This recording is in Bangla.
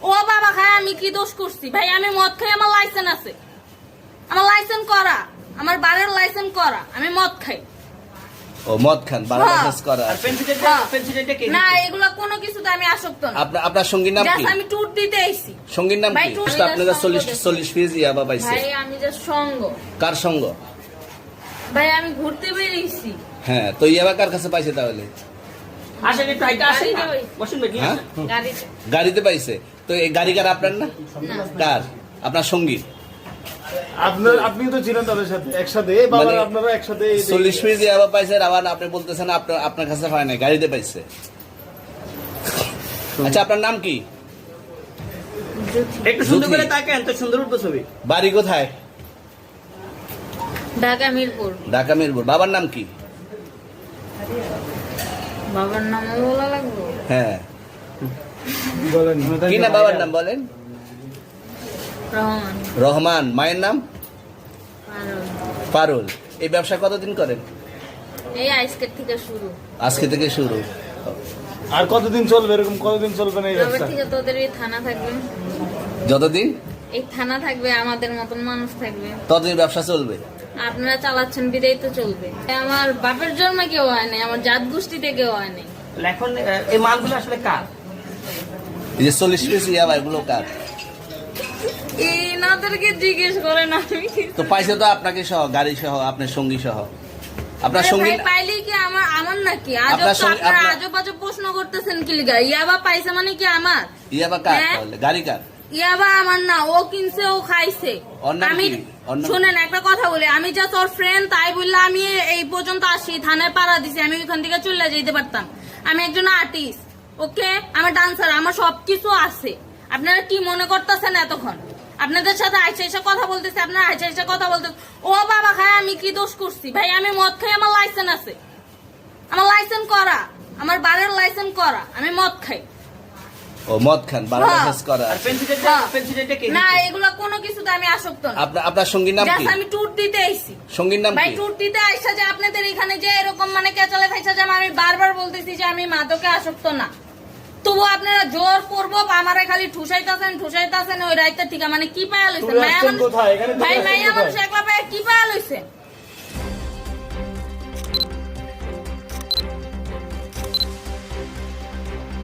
ও বাবা খায় আমি কি দোষ করছি ভাই? আমি মদ খাই, আমার লাইসেন্স আছে, আমার লাইসেন্স করা, আমার বারের লাইসেন্স করা, আমি মদ খাই। ও মদ খান, বারের লাইসেন্স করা। আর পেন্সিলটা কে না দিচ্ছে? এগুলা কোনো কিছুতে আমি আসক্ত না। আপনার সঙ্গীর নাম কি? জাস্ট আমি ট্যুর দিতে আইছি। সঙ্গীর নাম ভাই, কি? টুর আপনারা দিতে 40 পিস ইয়াবা পাইছে। ভাই আমি যে সঙ্গ, কার সঙ্গ? ভাই আমি ঘুরতে বেরিয়েছি। হ্যাঁ, তো ইয়াবা কার কাছে পাইছে তাহলে? আসেন একটু আইটা আসেন না। গাড়িতে বসুন ভাই, হ্যাঁ? গাড়িতে। গাড়িতে পাইছে। তো এই গাড়ি কার, আপনার না? না। কার? আপনার সঙ্গী? আপনি তো ছিলেন তাদের সাথে একসাথে, বাবা মানে আপনারা একসাথে 40 পিস ইয়াবা পাইছে, আবার আপনি বলতেছেন আপনার কাছে পায় নাই, গাড়িতে পাইছে। আচ্ছা, আপনার নাম কি? একটু সুন্দর জ্যোতি। করে তাকান তো, সুন্দর উঠবে ছবি। বাড়ি কোথায়? ঢাকা মিরপুর। ঢাকা মিরপুর। বাবার নাম কি? বাবার নাম বলা লাগবে? হ্যাঁ, বলেন কি না বাবার নাম বলেন? রহমান। রহমান। মায়ের নাম? পারুল। পারুল। এই ব্যবসা কতদিন করেন? এই আজকের থেকে শুরু। আজকে থেকে শুরু। আর কতদিন চলবে, এরকম কতদিন চলবে না এই তবে ব্যবসা? থেকে তোদের এই থানা থাকবে, যতদিন এই থানা থাকবে, আমাদের মতন মানুষ থাকবে, ততদিন ব্যবসা চলবে। আপনারা চালাচ্ছেন বিদায় তো চলবে। আমার বাপের জন্মে কেউ হয় নাই, আমার জাত গোষ্ঠীতে কেউ হয় নাই। এখন এই মালগুলো আসলে কার? এই যে 40 পিস ইয়াবা, এগুলো কার? এনাদেরকে জিজ্ঞেস করেন। আমি তো পাইছে তো আপনাকে সহ, গাড়ি সহ, আপনার সঙ্গী সহ। আপনার আরে সঙ্গী ভাই পাইলেই কি আমার নাকি? আজব আপনার তো সঙ্গে- আপনারা আপনার- আজব আজব প্রশ্ন করতেছেন কি লিগা? ইয়াবা পাইছে মানে কি আমার? ইয়াবা কার হ্যাঁ? তাহলে? গাড়ি কার? ইয়াবা আমার না, ও কিনছে, ও খাইছে। ওর নাম আমি কি? ওর নাম- শুনেন একটা কথা বলি, আমি জাস্ট ওর ফ্রেন্ড, তাই বললে আমি এই পর্যন্ত আসি, থানায় পাড়া দিছি, আমি ওইখান থেকে চলে যেতে পারতাম। আমি একজন আর্টিস্ট, ওকে, আমার ডান্সার, আমার সবকিছু আছে। আপনারা কি মনে করতেছেন এতক্ষণ? আপনাদের সাথে আইসা এসে কথা বলতেছে, আপনারা আইসা এসে কথা বলতেছে। ও বাবা খায় আমি কি দোষ করছি ভাই? আমি মদ খাই, আমার লাইসেন্স আছে, আমার লাইসেন্স করা, আমার বারের লাইসেন্স করা, আমি মদ খাই। ও মদ খান, বারের হ্যাঁ। লাইসেন্স করা। আর পেন্সিলটা কে না দিচ্ছে? এগুলা কোনো কিছুতে আমি আসক্ত না। আপনার সঙ্গীর নাম কি? জাস্ট আমি ট্যুর দিতে আইছি। সঙ্গীর নাম ভাই কি? ট্যুর দিতে আইসা যে আপনাদের এখানে যে এরকম মানে কেচালে ফাইসা যে আমি বারবার বলতেছি যে আমি মাদকে আসক্ত না, তবু আপনারা জোর করবো আমারে খালি ঠুসাইতাছেন ওই রাইতে থেকে। মানে কি পায়া লইছেন? চলে মায়া আসছেন মানুষ, কোথায়? এখানে চলে ভাই আসছেন মায়া কোথায়? মানুষ একলা পায়া কি পায়া লইছেন?